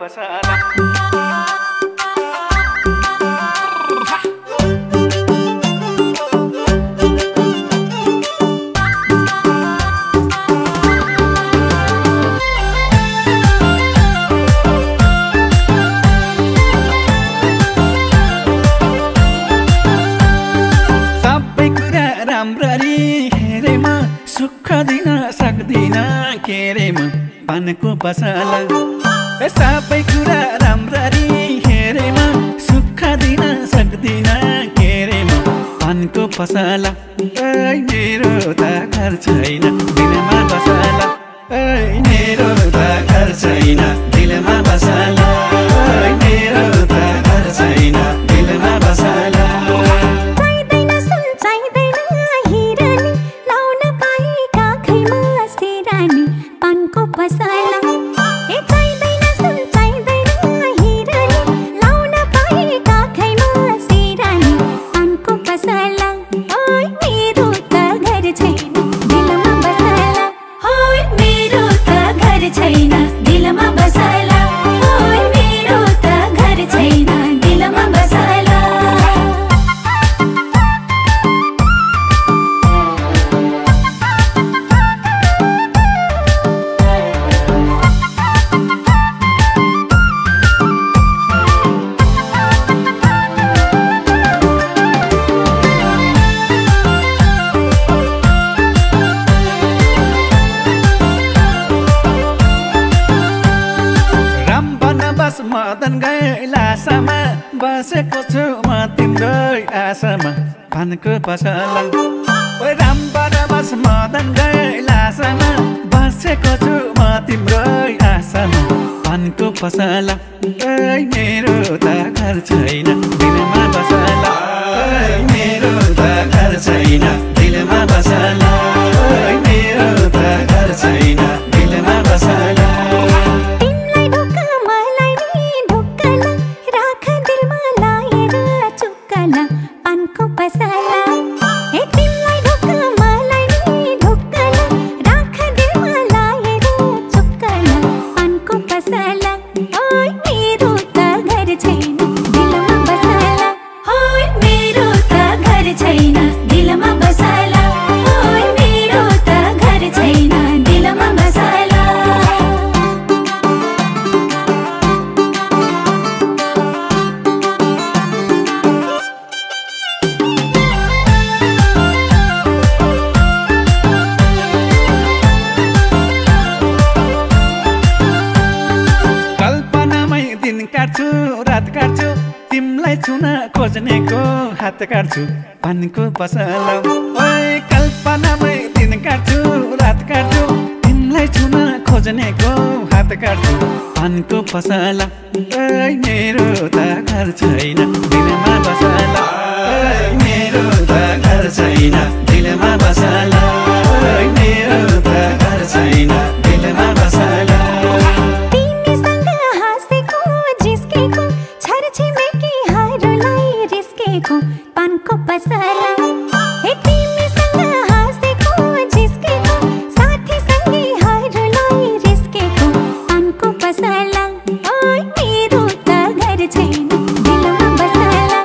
पसाला सबै कुरा राम्ररी हेरेमा सुख दिन सक्दिन के रे म पानको पसाला सबै कुरा राम्ररी हेरेमा सुख दिन सक्दिन के रे म पानको पसाला मेरो त घर छैन दिलमा बसाला मेरो त घर छैन दिलमा बसाला मेरो त घर छैन दिलमा बसाला मदन गैलासामा बसेको छु म तिम्रै आशामा पानको पसला रामबाट बस मदन गैलासामा बसेको छु म तिम्रै आशामा पानको पसला मेरो त घर छैन दिलमा बसला मेरो त घर छैन दिलमा बसला मेरो त घर छैन दिलमा बसला रात काट्छु तिमलाई छुन खोज्नेको हात काट्छु पानको पसला कल्पनामै दिन काट्छु रात काट्छु तिमलाई छुन खोज्नेको हात काट्छु पानको पसला मेरो त घर छैन दिलमा बसला मेरो त घर छैन दिलमा बसला मेरो त घर छैन दिलमा बसला पानको पसला तिमीसँग हाँसेको जिस्केको साथी सँगै हरूलाई रिस्केको पानको पसला मेरो त घर छैन दिलमा बसला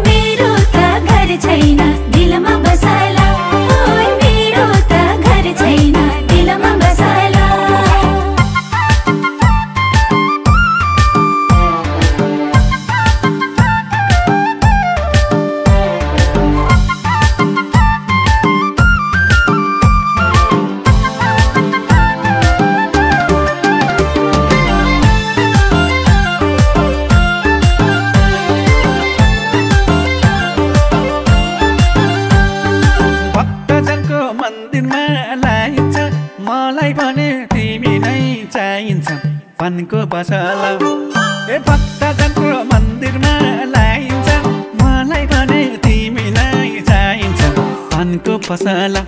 मेरो त घर छैन दिलमा बसला मेरो त घर छैन दिलमा बसला मलाई भने तिमी नै चाहिन्छ पानको पसला भक्तजनको मन्दिरमा लाइन्छ मलाई भने तिमी नै चाहिन्छ पानको पसला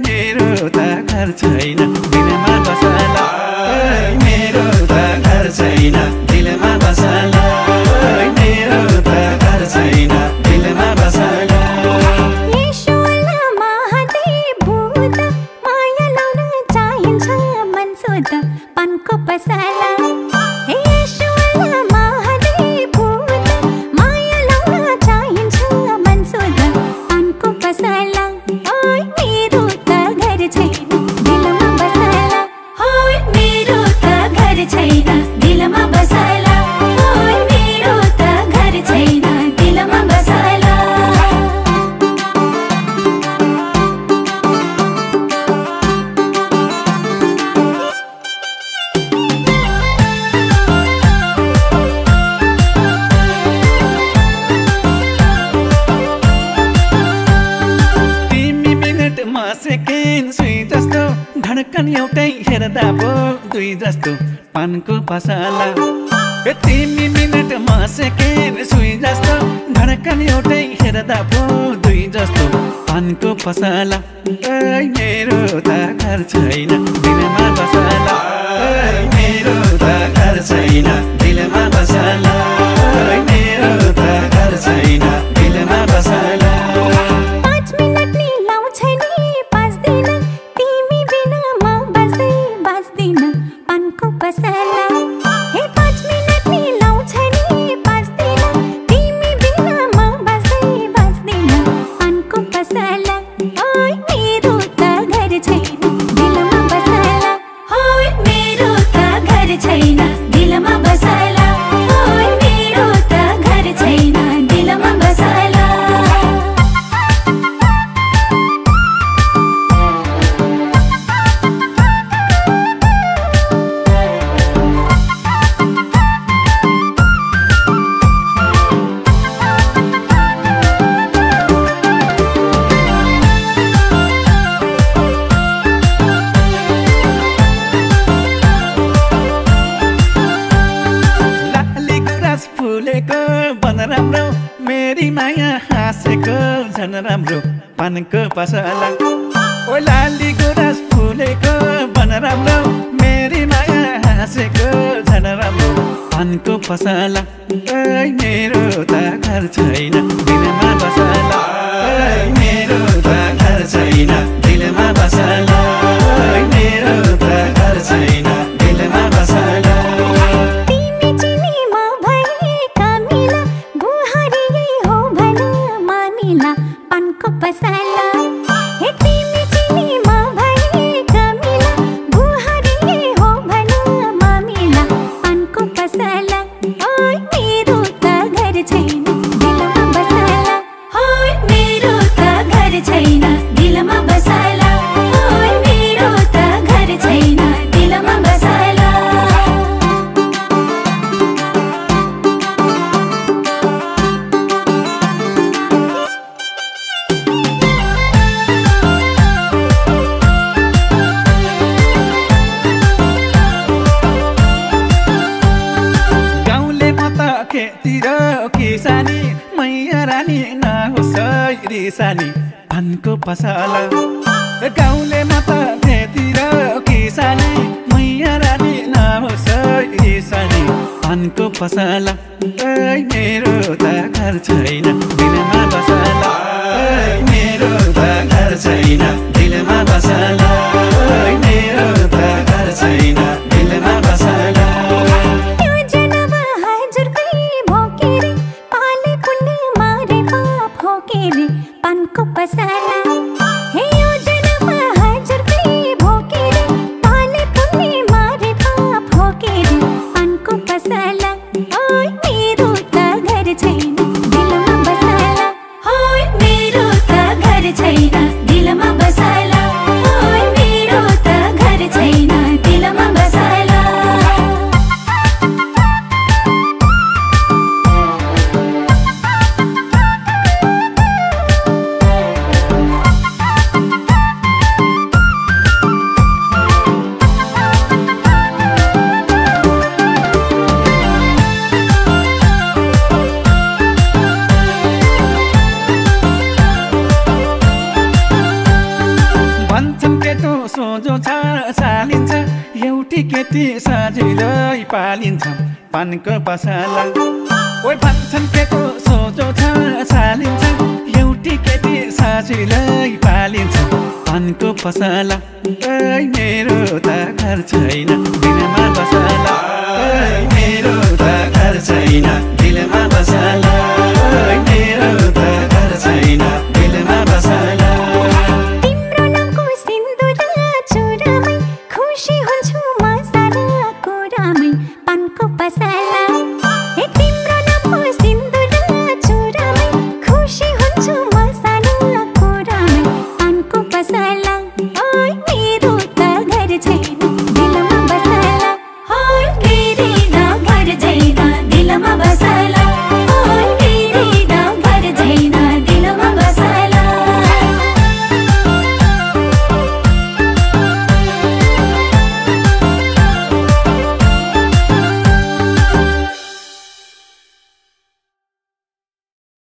मेरो त घर छैन दिलमा बसला मेरो त घर छैन दिलमा बसला मेरो त घर छैन दिलमा बसला पानको पसला धडकन एउटै हेर्दा पो दुई जस्तो पानको पसला ए 3 मिनेट म सेकेन्ड सुई जस्तो धडकन एउटै हेर्दा पो दुई जस्तो पानको पसला ओइ मेरो त घर छैन दिलमा बसला ओइ मेरो त घर छैन दिलमा बसला ओइ मेरो त घर छैन दिलमा बसला 5 मिनेट नि लाउँछ नि 5 दिन तिमी बिना म बस्दैन पानको पसला हे 5 मिनेट नि लाउँछ नि 5 दिन तिमी बिना म बस्दैन पानको पसला ओइ मेरो त घर छैन दिलमा बसला ओइ मेरो त घर छैन दिलमा बसला ओइ मेरो त घर छैन दिलमा बसला फुलेको बन राम्रो मेरी माया हाँसेको झन राम्रो पानको पसला ओ लाली गुराँस फुलेको बन राम्रो मेरी माया हाँसेको झन राम्रो पानको पसला ओइ मेरो त घर छैन दिलमा बसला ओइ मेरो त घर छैन दिलमा बसला ओइ मेरो त घर छैन दिलमा बसला पानको पसला हे तिमी चिनी म भए कमिला बुहारी हो भन मामिला पानको पसला ओइ मेरो त घर छैन दिलमा बसला ओइ मेरो त घर छैन दिलमा बसला ओइ मेरो त घर छैन दिलमा बसला खेतिर किसानी मैया रानी नहोस् रिसानी पानको पसला गाउँले म त खेतिर किसानी मैया रानी नहोस् रिसानी पानको पसला ओइ मेरो त घर छैन दिलमा बसला ओइ मेरो त घर छैन दिलमा बसला ओइ मेरो त घर छैन दिलमा बसला पानको पसला हे योजना हजार पे भोकेरे पाले पुण्य मारे पाप होकेरे पानको पसला ओइ मेरो त घर छैन दिलमा बसला ओइ मेरो त घर छैन दिलमा बसला ओइ मेरो त घर छैन दिलमा बसला भन्छन् केटो सोझो छ चालिन्छ एउटी केटी सजिलै पालिन्छ पानको पसला ओइ भन्छन् केटो सोझो छ चालिन्छ एउटी केटी सजिलै पालिन्छ पानको पसला ओइ मेरो त घर छैन दिलमा बसला